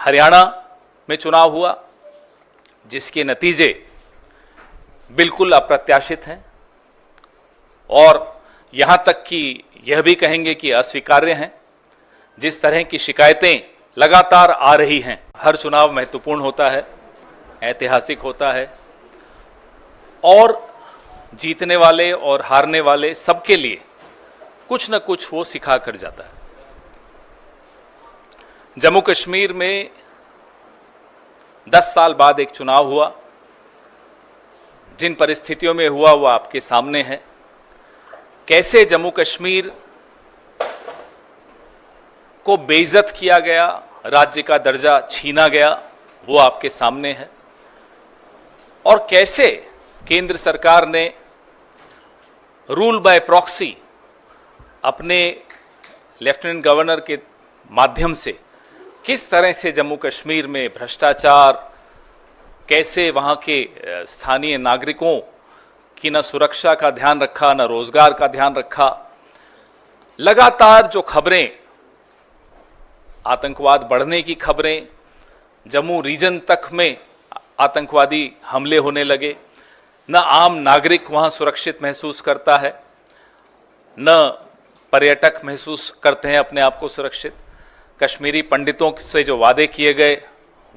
हरियाणा में चुनाव हुआ जिसके नतीजे बिल्कुल अप्रत्याशित हैं और यहां तक कि यह भी कहेंगे कि अस्वीकार्य हैं। जिस तरह की शिकायतें लगातार आ रही हैं, हर चुनाव महत्वपूर्ण होता है, ऐतिहासिक होता है और जीतने वाले और हारने वाले सबके लिए कुछ न कुछ वो सिखा कर जाता है। जम्मू कश्मीर में 10 साल बाद एक चुनाव हुआ। जिन परिस्थितियों में हुआ वो आपके सामने है। कैसे जम्मू कश्मीर को बेइज्जत किया गया, राज्य का दर्जा छीना गया, वो आपके सामने है। और कैसे केंद्र सरकार ने रूल बाय प्रॉक्सी अपने लेफ्टिनेंट गवर्नर के माध्यम से किस तरह से जम्मू कश्मीर में भ्रष्टाचार, कैसे वहाँ के स्थानीय नागरिकों की न सुरक्षा का ध्यान रखा, न रोजगार का ध्यान रखा। लगातार जो खबरें, आतंकवाद बढ़ने की खबरें, जम्मू रीजन तक में आतंकवादी हमले होने लगे, न आम नागरिक वहाँ सुरक्षित महसूस करता है, न पर्यटक महसूस करते हैं अपने आप को सुरक्षित। कश्मीरी पंडितों से जो वादे किए गए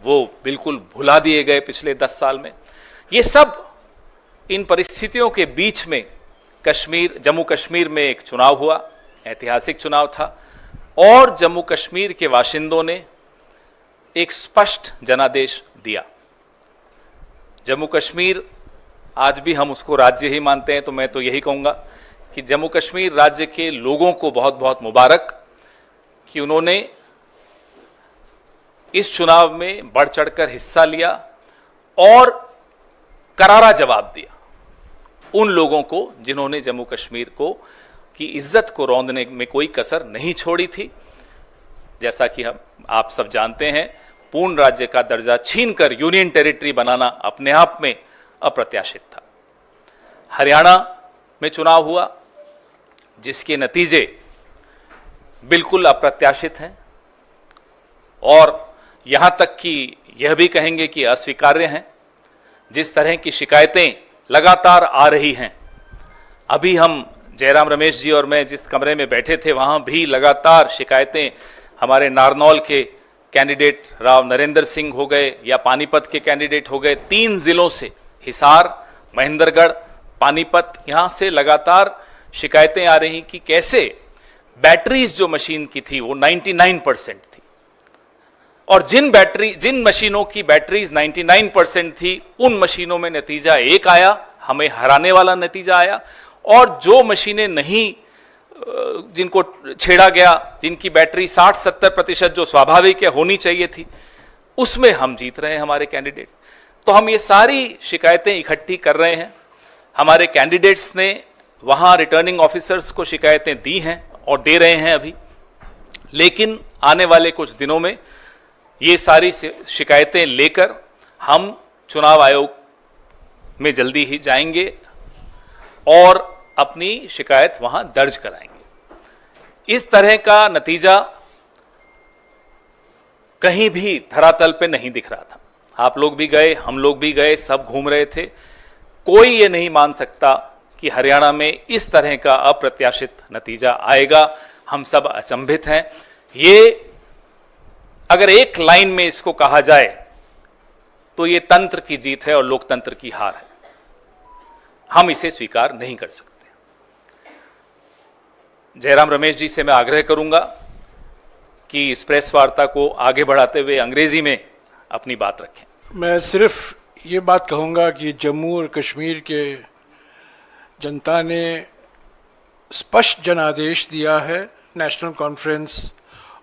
वो बिल्कुल भुला दिए गए पिछले 10 साल में। ये सब इन परिस्थितियों के बीच में जम्मू कश्मीर में एक चुनाव हुआ, ऐतिहासिक चुनाव था और जम्मू कश्मीर के बाशिंदों ने एक स्पष्ट जनादेश दिया। जम्मू कश्मीर, आज भी हम उसको राज्य ही मानते हैं, तो मैं तो यही कहूँगा कि जम्मू कश्मीर राज्य के लोगों को बहुत बहुत मुबारक कि उन्होंने इस चुनाव में बढ़ चढ़कर हिस्सा लिया और करारा जवाब दिया उन लोगों को जिन्होंने जम्मू कश्मीर को की इज्जत को रौंदने में कोई कसर नहीं छोड़ी थी। जैसा कि आप सब जानते हैं, पूर्ण राज्य का दर्जा छीनकर यूनियन टेरिटरी बनाना अपने आप में अप्रत्याशित था। हरियाणा में चुनाव हुआ जिसके नतीजे बिल्कुल अप्रत्याशित हैं और यहां तक कि यह भी कहेंगे कि अस्वीकार्य हैं। जिस तरह की शिकायतें लगातार आ रही हैं, अभी हम जयराम रमेश जी और मैं जिस कमरे में बैठे थे वहां भी लगातार शिकायतें, हमारे नारनौल के कैंडिडेट राव नरेंद्र सिंह हो गए या पानीपत के कैंडिडेट हो गए, 3 जिलों से, हिसार, महेंद्रगढ़, पानीपत, यहां से लगातार शिकायतें आ रही कि कैसे बैटरीज जो मशीन की थी वो 99% थी और जिन मशीनों की बैटरीज 99% थी उन मशीनों में नतीजा एक आया, हमें हराने वाला नतीजा आया। और जो मशीनें नहीं, जिनको छेड़ा गया, जिनकी बैटरी 60-70% जो स्वाभाविक है होनी चाहिए थी, उसमें हम जीत रहे हैं हमारे कैंडिडेट। तो हम ये सारी शिकायतें इकट्ठी कर रहे हैं। हमारे कैंडिडेट्स ने वहाँ रिटर्निंग ऑफिसर्स को शिकायतें दी हैं और दे रहे हैं अभी, लेकिन आने वाले कुछ दिनों में ये सारी शिकायतें लेकर हम चुनाव आयोग में जल्दी ही जाएंगे और अपनी शिकायत वहाँ दर्ज कराएंगे। इस तरह का नतीजा कहीं भी धरातल पे नहीं दिख रहा था। आप लोग भी गए, हम लोग भी गए, सब घूम रहे थे। कोई ये नहीं मान सकता कि हरियाणा में इस तरह का अप्रत्याशित नतीजा आएगा। हम सब अचंभित हैं। ये अगर एक लाइन में इसको कहा जाए तो ये तंत्र की जीत है और लोकतंत्र की हार है। हम इसे स्वीकार नहीं कर सकते। जयराम रमेश जी से मैं आग्रह करूंगा कि इस प्रेस वार्ता को आगे बढ़ाते हुए अंग्रेजी में अपनी बात रखें। मैं सिर्फ ये बात कहूंगा कि जम्मू और कश्मीर के जनता ने स्पष्ट जनादेश दिया है नेशनल कॉन्फ्रेंस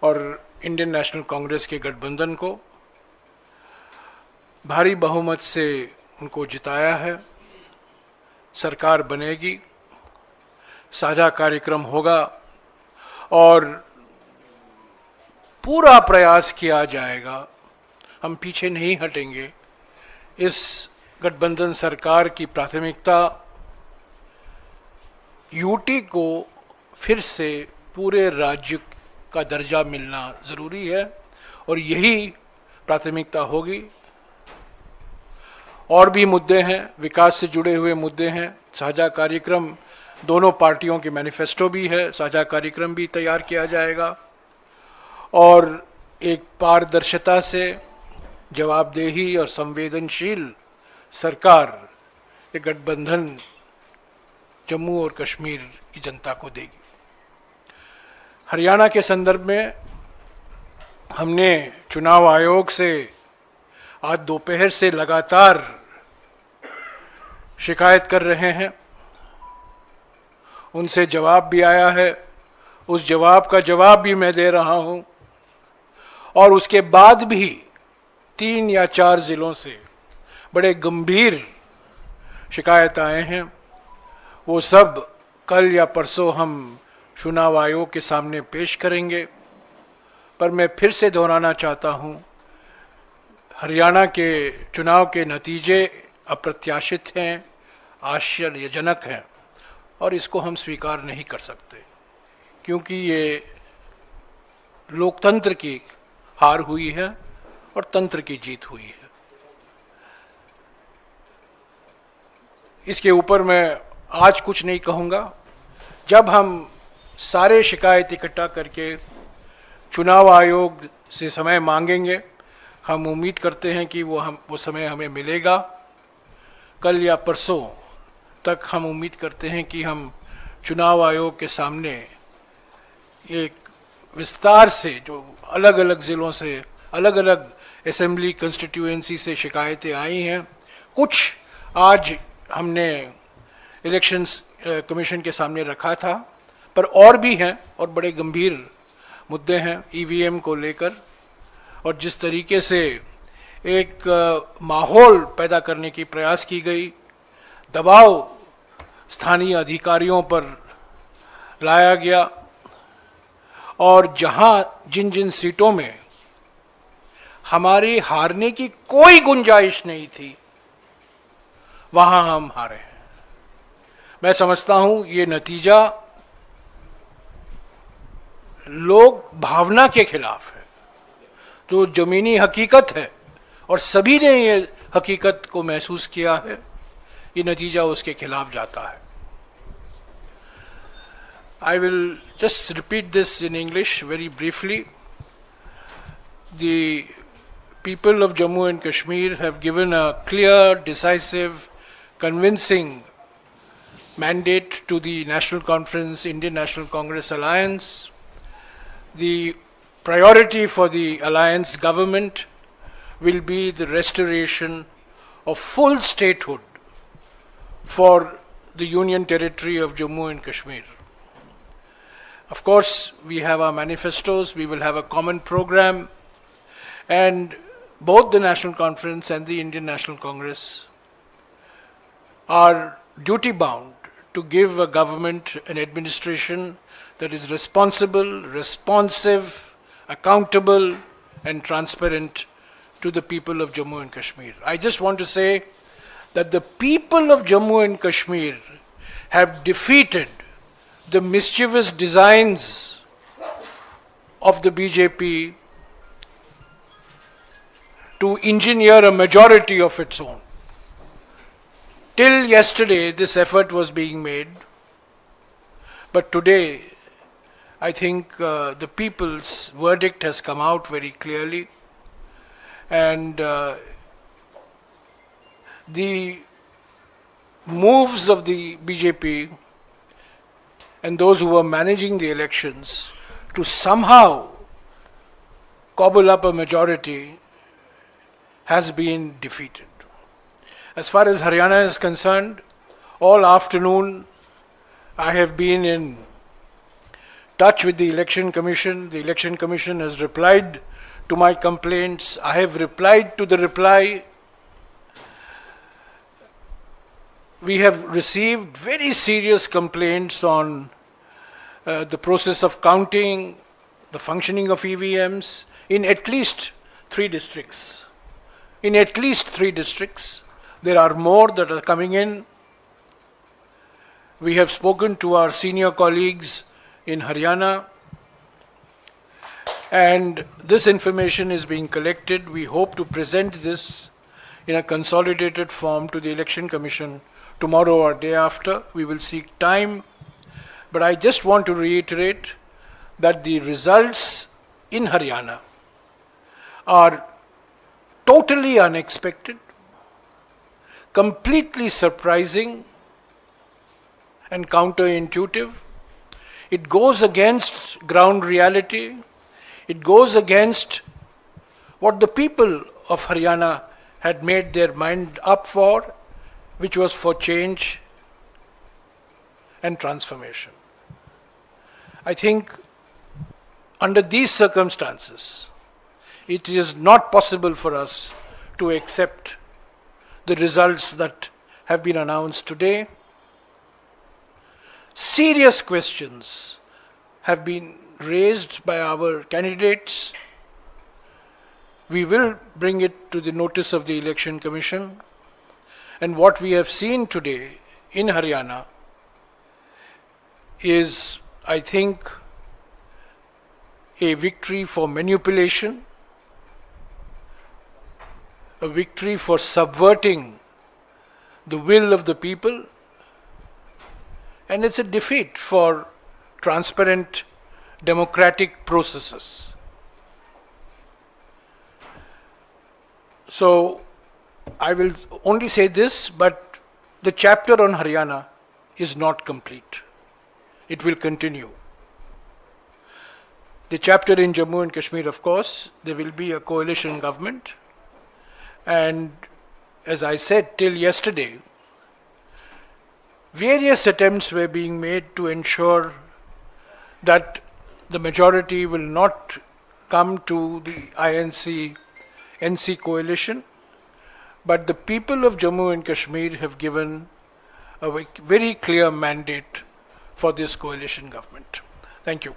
और इंडियन नेशनल कांग्रेस के गठबंधन को। भारी बहुमत से उनको जिताया है। सरकार बनेगी, साझा कार्यक्रम होगा और पूरा प्रयास किया जाएगा। हम पीछे नहीं हटेंगे। इस गठबंधन सरकार की प्राथमिकता यूटी को फिर से पूरे राज्य का दर्जा मिलना ज़रूरी है और यही प्राथमिकता होगी। और भी मुद्दे हैं, विकास से जुड़े हुए मुद्दे हैं। साझा कार्यक्रम, दोनों पार्टियों के मैनिफेस्टो भी है, साझा कार्यक्रम भी तैयार किया जाएगा और एक पारदर्शिता से जवाबदेही और संवेदनशील सरकार, एक गठबंधन जम्मू और कश्मीर की जनता को देगी। हरियाणा के संदर्भ में हमने चुनाव आयोग से आज दोपहर से लगातार शिकायत कर रहे हैं, उनसे जवाब भी आया है, उस जवाब का जवाब भी मैं दे रहा हूं और उसके बाद भी 3 या 4 जिलों से बड़े गंभीर शिकायत आए हैं। वो सब कल या परसों हम चुनाव आयोग के सामने पेश करेंगे। पर मैं फिर से दोहराना चाहता हूं, हरियाणा के चुनाव के नतीजे अप्रत्याशित हैं, आश्चर्यजनक हैं और इसको हम स्वीकार नहीं कर सकते, क्योंकि ये लोकतंत्र की हार हुई है और तंत्र की जीत हुई है। इसके ऊपर मैं आज कुछ नहीं कहूँगा। जब हम सारे शिकायत इकट्ठा करके चुनाव आयोग से समय मांगेंगे, हम उम्मीद करते हैं कि वो समय हमें मिलेगा। कल या परसों तक हम उम्मीद करते हैं कि हम चुनाव आयोग के सामने एक विस्तार से, जो अलग अलग ज़िलों से, अलग अलग असेंबली कंस्टिट्यूएंसी से शिकायतें आई हैं, कुछ आज हमने इलेक्शंस कमीशन के सामने रखा था, पर और भी हैं और बड़े गंभीर मुद्दे हैं ईवीएम को लेकर। और जिस तरीके से एक माहौल पैदा करने की प्रयास की गई, दबाव स्थानीय अधिकारियों पर लाया गया और जहां जिन जिन सीटों में हमारी हारने की कोई गुंजाइश नहीं थी, वहां हम हारे हैं। मैं समझता हूं ये नतीजा लोक भावना के खिलाफ है, जो जमीनी हकीकत है और सभी ने ये हकीकत को महसूस किया है। ये नतीजा उसके खिलाफ जाता है। I will just repeat this in English very briefly. The people of Jammu and Kashmir have given a clear, decisive, convincing mandate to the National Conference, Indian National Congress Alliance. The priority for the alliance government will be the restoration of full statehood for the Union Territory of Jammu and Kashmir. Of course, we have our manifestos, we will have a common program, and both the National Conference and the Indian National Congress are duty bound to give a government, an administration that is responsible, responsive, accountable, and transparent to the people of Jammu and Kashmir. I just want to say that the people of Jammu and Kashmir have defeated the mischievous designs of the BJP to engineer a majority of its own. Till yesterday, this effort was being made, but today, I think the people's verdict has come out very clearly, and the moves of the BJP and those who were managing the elections to somehow cobble up a majority has been defeated. As far as Haryana is concerned, all afternoon I have been in touch with the Election Commission. The Election Commission has replied to my complaints. I have replied to the reply. We have received very serious complaints on the process of counting, the functioning of EVMs in at least 3 districts. In at least 3 districts. There are more that are coming in. We have spoken to our senior colleagues in Haryana. And this information is being collected. We hope to present this in a consolidated form to the Election Commission tomorrow or day after. We will seek time. But I just want to reiterate that the results in Haryana are totally unexpected, completely surprising, and counterintuitive. It goes against ground reality. It goes against what the people of Haryana had made their mind up for, which was for change and transformation. I think under these circumstances, it is not possible for us to accept the results that have been announced today. Serious questions have been raised by our candidates. We will bring it to the notice of the Election Commission. And what we have seen today in Haryana is, I think, a victory for manipulation, a victory for subverting the will of the people, and it's a defeat for transparent democratic processes. So I will only say this, but the chapter on Haryana is not complete. It will continue. The chapter in Jammu and Kashmir, of course, there will be a coalition government. And as I said till yesterday, various attempts were being made to ensure that the majority will not come to the INC-NC coalition, but the people of Jammu and Kashmir have given a very clear mandate for this coalition government. Thank you.